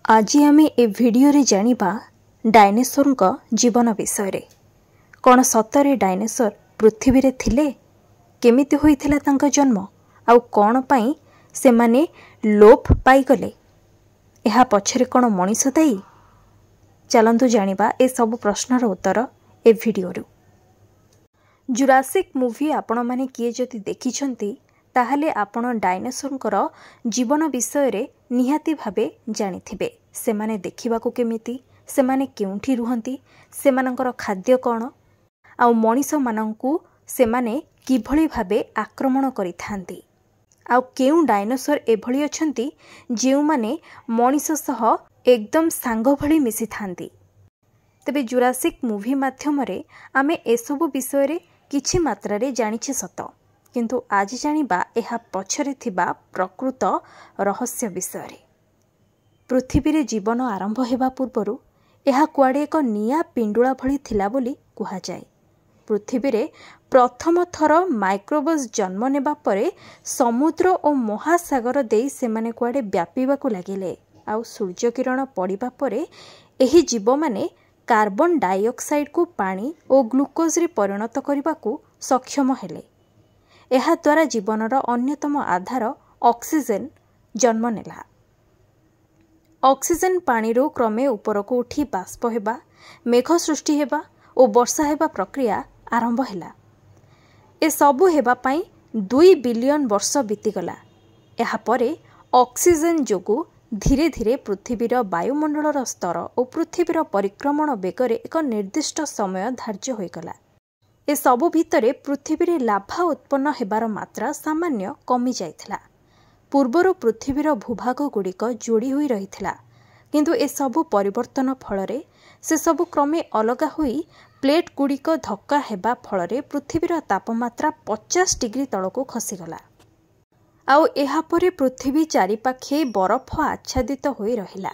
आज आम ए भिडियो रे जानिबा डायनासोर जीवन विषय कौन सतरे डायनासोर पृथ्वी रे थिले केमिति होइथिला तांका जन्म आउ कौन पाई से माने लोप पाईगले एहा पछरे कौन मनीष दायी चलंतु जानिबा ए सब प्रश्नर उत्तर ए भिडियो रु। जुरासिक मूवी आपण माने किए जति देखिछंती ताहले आपण डायनासोर जीवन विषय रे निहाती भावे जानिथिबे। सेमाने देखिबाकू केमिति, सेमाने केउंठी रुहंती, सेमानंकर खाद्य कौन आउ मनीष मानंकू सेमाने किभଳି भावे आक्रमण करिथांती आउ केउ डायनासोर एभଳି अछंती जेउ माने मनीष सह एकदम सांग भଳି मिसी थांती। तबे जुरासिक मूवी माध्यम रे आमे एसबु विषय रे किछि मात्रा रे जानिछे सत, किंतु आज जानिबा एहा पछरे थिबा प्रकृत रहस्य विषय रे। पृथ्वी रे जीवन आरंभ हेबा पूर्वरु एहा कुआडे एक निया पिंडुळा भଳି थिला बोली कुहा जाय। पृथ्वी रे प्रथम थर माइक्रोबस जन्म नेबा परे समुद्र और महासागर देई सेमाने कुआडे व्यापीबाकू लागिले आउ सूर्य किरण पड़िबा परे एही जीव माने कार्बन डाइऑक्साइड को पानी और ग्लूकोज रे परिणत करबाकू सक्षम हेले। एहा द्वारा जीवनर अन्यतम आधार ऑक्सीजन जन्म नेला। ऑक्सीजन पानी रो क्रमे उपरको उठी बाष्प हेबा, मेघ सृष्टि हेबा और वर्षा हेबा प्रक्रिया आरंभ हेला। ए सबु हेबा पई 2 बिलियन वर्ष बीतीगला। एहा परे ऑक्सीजन जोगु धीरे धीरे पृथ्वीर वायुमंडलर स्तर और पृथ्वीर परिक्रमण बेगरे एक निर्दिष्ट समय धार्य होइगला। ए सबु भितरे पृथ्वी रे लाभा उत्पन्न हेबार मात्रा सामान्य कमी जाइथिला। पूर्वर पृथ्वीर भूभाग गुड़िक जोड़ी हुई रहिथिला, किंतु ए सबु परिवर्तन फलरे से सबु क्रमे अलगा हुई प्लेट गुड़िक धक्का हेबा फलरे पृथ्वीर तापमात्रा 50 डिग्री तलको खसीगला। आउ एहा परे पृथ्वी चारिपाखे बरफ आच्छादित होई रहिला,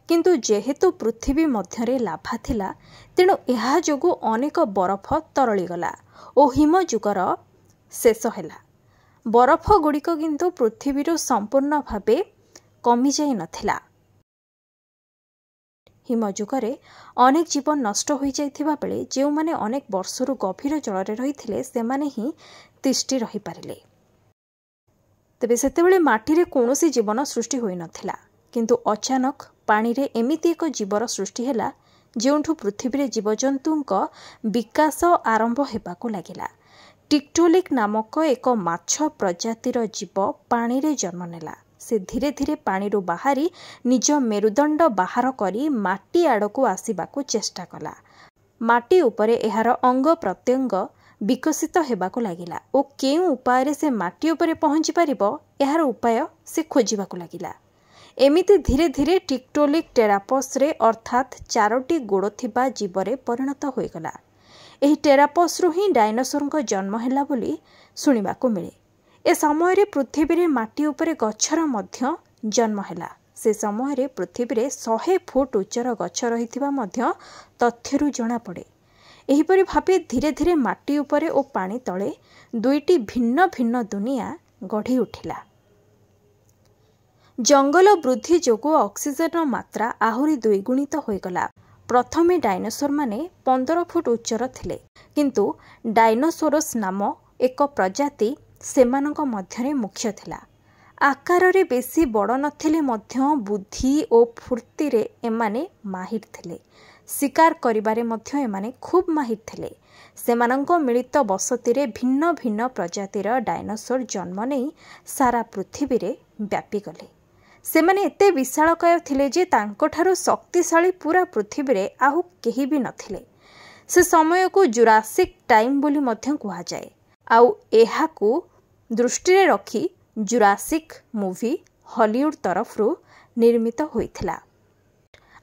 किंतु जेहेतु पृथ्वी मध्यरे लाभा थिला तेणु एहा जोगु अनेक बरफ तरली गला ओ हिम जुगर शेष हेला। बरफ गुड़िक किंतु पृथ्वीर संपूर्ण भावे कमी जाई नथिला। हिम जुगरे अनेक जीवन नष्ट होई जाइथिबा बेले जेउ माने अनेक वर्षरु गभीर जलरे रहिथिले सेमाने ही तिष्टि रहि पारिले। तबे सेतेबेले माटी रे कोनोसी जीवन सृष्टि होई नथिला, किंतु अचानक पानी रे एमिति एक जीवर सृष्टि हेला जेउठु पृथ्वी रे जीवजंतुक विकास आरंभ हेबाकू लागिला। टिक्टोलिक नामक एक माछ प्रजातिर जीव पानी रे जन्म नेला। से धीरे धीरे पानी रो बाहरी निज मेरुदंड बाहर करी माटी आड़कू आसीबाकू चेष्टा कला। माटी उपरे एहार अंग प्रत्यंग विकसित हेबाकू लागिला ओ केउ उपाय से माटी उपरे पहुंची पारिबो एहार उपाय से खोजिबाकू लागिला। एमिति धीरे धीरे टिक्टोलिक टेरापस रे अर्थात 4टी गोड़ थिबा जीवरे परिणत होइगला। एही टेरापस रु ही डायनासोर जन्म हेला बोली सुनिबाकू मिले। ए समय रे पृथ्वी रे माटी उपरे गछर मध्य जन्म हेला। से समय रे पृथ्वी रे 100 फुट उच्चर गछ रहिथिबा मध्य तथ्यरु जणा पड़े। एहीपरि भाबे धीरे धीरे माटी उपरे ओ पानी तळे दुईटी भिन्न भिन्न दुनिया गढ़ी उठिला। जंगल वृद्धि जोगु ऑक्सीजन मात्रा आहुरी द्विगुणित होइगला। प्रथमे डायनासोर माने 15 फुट उच्चर थिले, किंतु डायनोसोरस नाम एक प्रजाति सेमानक मध्यरे मुख्य थिला। आकार रे बेसी बड़ नथिले मध्य बुद्धि और फुर्ती रे एमाने माहिर थिले। शिकार करिबारे मध्य एमाने खूब माहिर थिले। सेमानक मिलित बसती रे भिन्न भिन्न प्रजातिर डायनासोर जन्म नहीं सारा पृथ्वी रे व्यापी गले। सेमाने एते विशालकाय थिले जे तांकोठारु शक्तिशाली पूरा पृथ्वी रे आहु केही भी नथिले। से समय को जुरासिक टाइम बोली मध्य कुहा जाए। आउ एहाकू दृष्टि रे रखी जुरासिक मूवी हॉलीवुड तरफरु निर्मित होइथिला।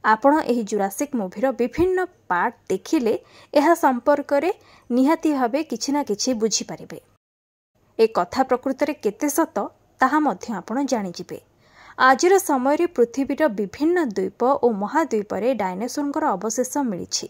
आपण एही जुरासिक मूवीर विभिन्न पार्ट देखिले एहा संपर्क रे निहाती भावे किछि ना किछि बुझी पारिबे। ए कथा प्रकृत रे केते सत ताहा मध्य आपण जानि जिबे। आजिर समय रे पृथ्वीर विभिन्न द्वीप और महाद्वीप रे डायनासोर अवशेष मिलिछि।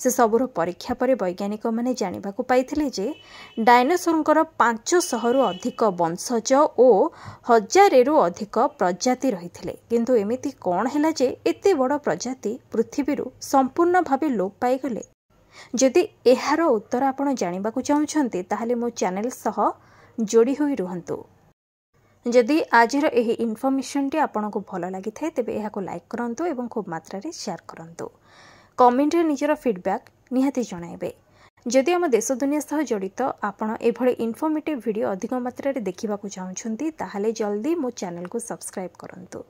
से सबुर परीक्षा पर वैज्ञानिक मैंने जानवाक पाइथिले जे डायनोसोरंकर 500 रु अधिक वंशज और 1000 रु अधिक प्रजाति रही किंतु एमिति कौन है जे एते बड़ प्रजाति पृथ्वी संपूर्ण भाव लोप पाईगले। जदि एहार उत्तर आपण जानवाक चाहते ताहले मो चैनल सह जोड़ी होई रुहंतु। जदि आजिर एही इनफॉरमेशन टी आपनको भल लगी थाए तेबे एहाको लाइक करंतु एवं खूब मात्रा रे शेयर करंतु। कमेंट रे निजर फीडबैक निहाती जणाइबे। जदि आम देश दुनिया सह जड़ित आपण एभଳି इनफॉर्मेटिव वीडियो अधिक मात्रा रे देखिबाकू चाहुछंती ताहले जल्दी मो चैनल को सब्सक्राइब करंतु।